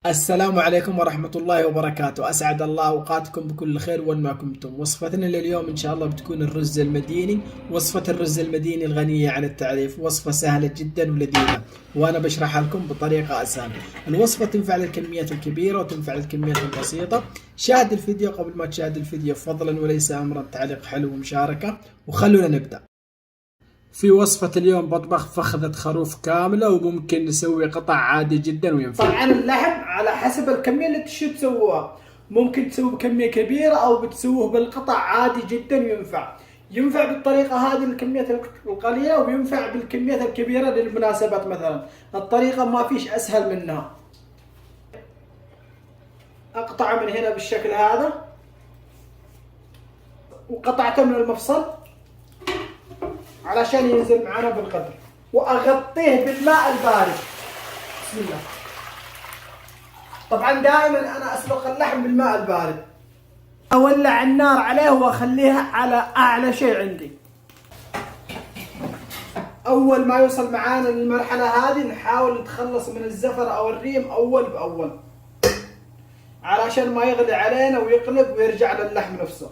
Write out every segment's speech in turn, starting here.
السلام عليكم ورحمة الله وبركاته. أسعد الله أوقاتكم بكل خير وين ما كنتم. وصفتنا لليوم إن شاء الله بتكون الرز المديني. وصفة الرز المديني الغنية عن التعريف، وصفة سهلة جدا ولذيذة، وأنا بشرحها لكم بطريقة أسهل. الوصفة تنفع للكميات الكبيرة وتنفع للكميات البسيطة. شاهد الفيديو قبل ما تشاهد الفيديو فضلا وليس أمرا، تعليق حلو ومشاركة، وخلونا نبدأ. في وصفة اليوم بطبخ فخذة خروف كاملة، وممكن نسوي قطع عادي جدا وينفع. طبعا اللحم على حسب الكمية اللي تشو تسووها، ممكن تسوي بكمية كبيرة أو بتسووه بالقطع عادي جدا وينفع. ينفع بالطريقة هذه الكميات القليلة، وينفع بالكميات الكبيرة للمناسبات مثلا. الطريقة ما فيش أسهل منها. أقطعه من هنا بالشكل هذا، وقطعته من المفصل علشان ينزل معنا بالقدر، واغطيه بالماء البارد. بسم الله. طبعا دائما انا اسلق اللحم بالماء البارد، اولع النار عليه واخليها على اعلى شيء عندي. اول ما يوصل معانا للمرحله هذه نحاول نتخلص من الزفر او الريم اول باول، علشان ما يغلي علينا ويقلب ويرجع للحم نفسه.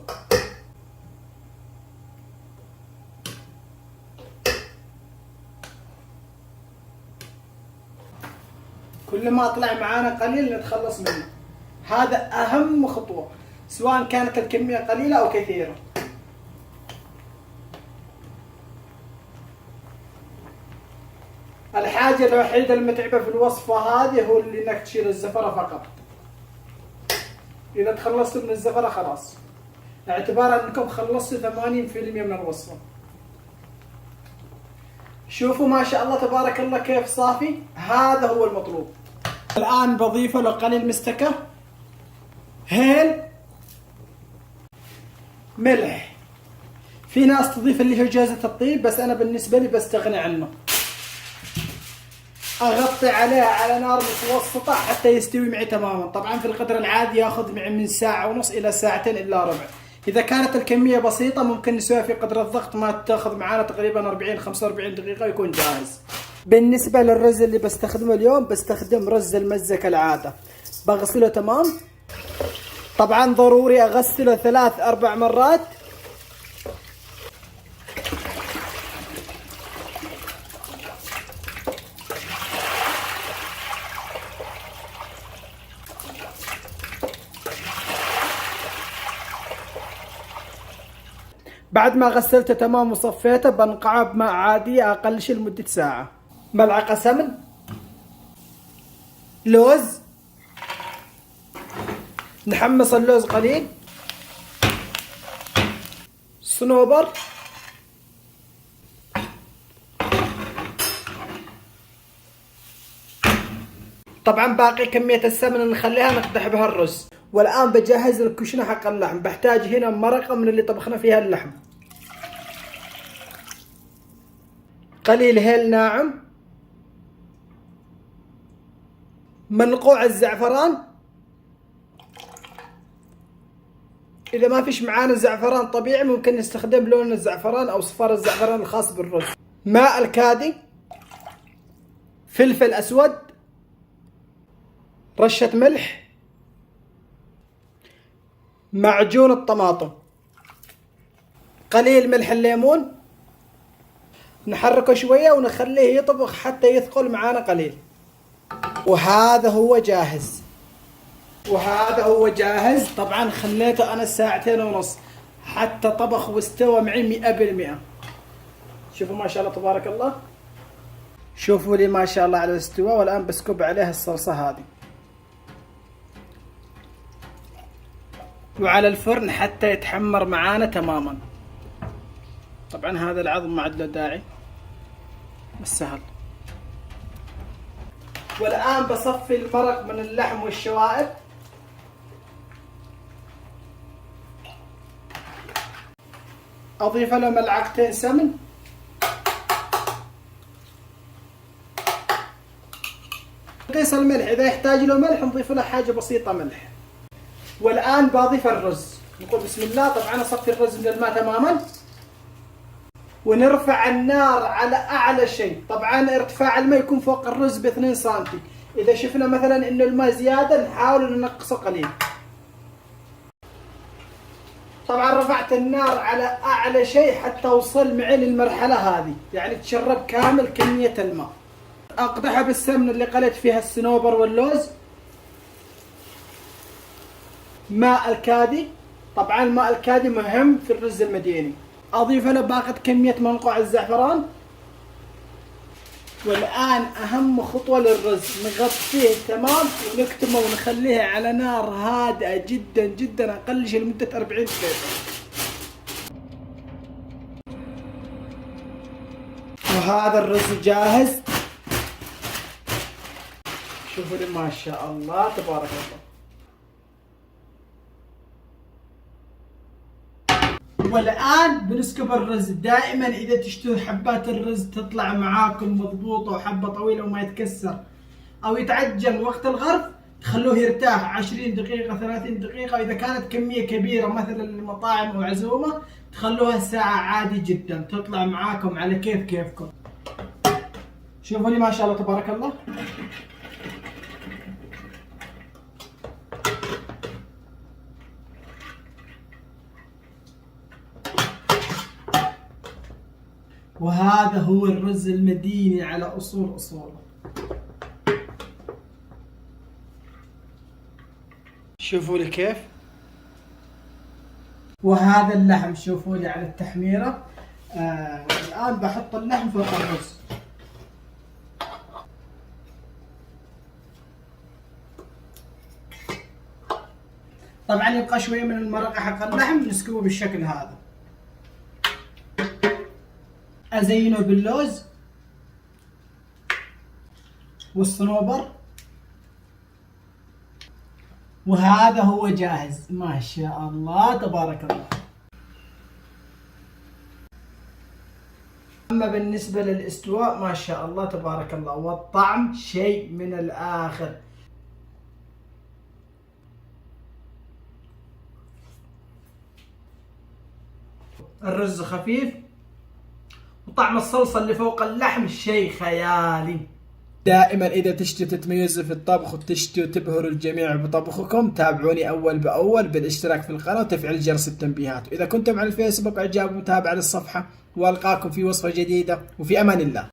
كل ما طلع معانا قليل نتخلص منه، هذا أهم خطوة سواء كانت الكمية قليلة أو كثيرة. الحاجة الوحيدة المتعبة في الوصفة هذه هو اللي انك تشيل الزفرة فقط. إذا تخلصت من الزفرة خلاص، اعتبار أنكم خلصتوا 80% من الوصفة. شوفوا ما شاء الله تبارك الله كيف صافي، هذا هو المطلوب. الآن بضيف له قليل مستكة، هيل، ملح. في ناس تضيف اللي هو جوزة الطيب، بس أنا بالنسبة لي بستغني عنه. أغطي عليه على نار متوسطة حتى يستوي معي تماما. طبعا في القدر العادي ياخذ معي من ساعة ونص إلى ساعتين إلا ربع. إذا كانت الكمية بسيطة ممكن نسويها في قدر الضغط، ما تاخذ معانا تقريبا 40-45 دقيقة ويكون جاهز. بالنسبة للرز اللي بستخدمه اليوم، بستخدم رز المزة كالعادة. بغسله تمام. طبعا ضروري أغسله 3-4 مرات. بعد ما غسلته تمام وصفيته بنقعه بماء عادي أقل شيء لمدة ساعة. ملعقة سمن، لوز، نحمص اللوز قليل، صنوبر، طبعا باقي كمية السمن نخليها نقدح بها الرز. والآن بجهز الكشنة حق اللحم. بحتاج هنا مرقة من اللي طبخنا فيها اللحم، قليل هيل ناعم، منقوع الزعفران. إذا ما فيش معانا زعفران طبيعي ممكن نستخدم لون الزعفران أو صفار الزعفران الخاص بالرز. ماء الكادي، فلفل أسود، رشة ملح، معجون الطماطم، قليل ملح الليمون. نحركه شوية ونخليه يطبخ حتى يثقل معانا قليل. وهذا هو جاهز. طبعا خليته أنا 2.5 حتى طبخ واستوى معي 100%. شوفوا ما شاء الله تبارك الله. شوفوا لي ما شاء الله على الاستواء. والآن بسكب عليها الصلصة هذه وعلى الفرن حتى يتحمر معانا تماما. طبعا هذا العظم ما عاد له داعي، بس سهل. والآن بصفي المرق من اللحم والشوائب. أضيف له ملعقتين سمن، نقيس الملح، إذا يحتاج له ملح نضيف له حاجة بسيطة ملح. والآن بضيف الرز. نقول بسم الله. طبعا أصفي الرز من الماء تماما، ونرفع النار على أعلى شيء. طبعا ارتفاع الماء يكون فوق الرز ب2 سنتي. إذا شفنا مثلا إنه الماء زيادة نحاول ننقصه قليل. طبعا رفعت النار على أعلى شيء حتى وصل معي للمرحلة هذه، يعني تشرب كامل كمية الماء. أقدحها بالسمنة اللي قلت فيها الصنوبر واللوز. ماء الكادي، طبعا الماء الكادي مهم في الرز المديني. أضيف له باقة كمية منقوع الزعفران. والآن أهم خطوة للرز، نغطيه تمام ونكتمه ونخليه على نار هادئة جدا جدا، أقل شيء لمدة 40 دقيقة. وهذا الرز جاهز. شوفوا لي ما شاء الله تبارك الله. والآن بنسكب الرز. دائما إذا تشتروا حبات الرز تطلع معاكم مضبوطة وحبة طويلة وما يتكسر أو يتعجل وقت الغرف، تخلوه يرتاح 20 دقيقة 30 دقيقة. إذا كانت كمية كبيرة مثلا للمطاعم أو عزومة تخلوها ساعة عادي جدا، تطلع معاكم على كيفكم. شوفوا لي ما شاء الله تبارك الله. وهذا هو الرز المديني على أصوله. شوفوا لي كيف. وهذا اللحم، شوفوا لي على التحميرة. الآن بحط اللحم فوق الرز. طبعا يبقى شوية من المرقة حق اللحم نسكبه بالشكل هذا. أزينه باللوز والصنوبر. وهذا هو جاهز. ما شاء الله تبارك الله. أما بالنسبة للاستواء ما شاء الله تبارك الله، والطعم شيء من الآخر. الرز خفيف وطعم الصلصة اللي فوق اللحم شيء خيالي. دائما إذا تشتوا تتميزوا في الطبخ وتشتوا تبهروا الجميع بطبخكم، تابعوني أول بأول بالاشتراك في القناة وتفعيل جرس التنبيهات. وإذا كنتم على الفيسبوك إعجاب ومتابعة للصفحة، وألقاكم في وصفة جديدة، وفي أمان الله.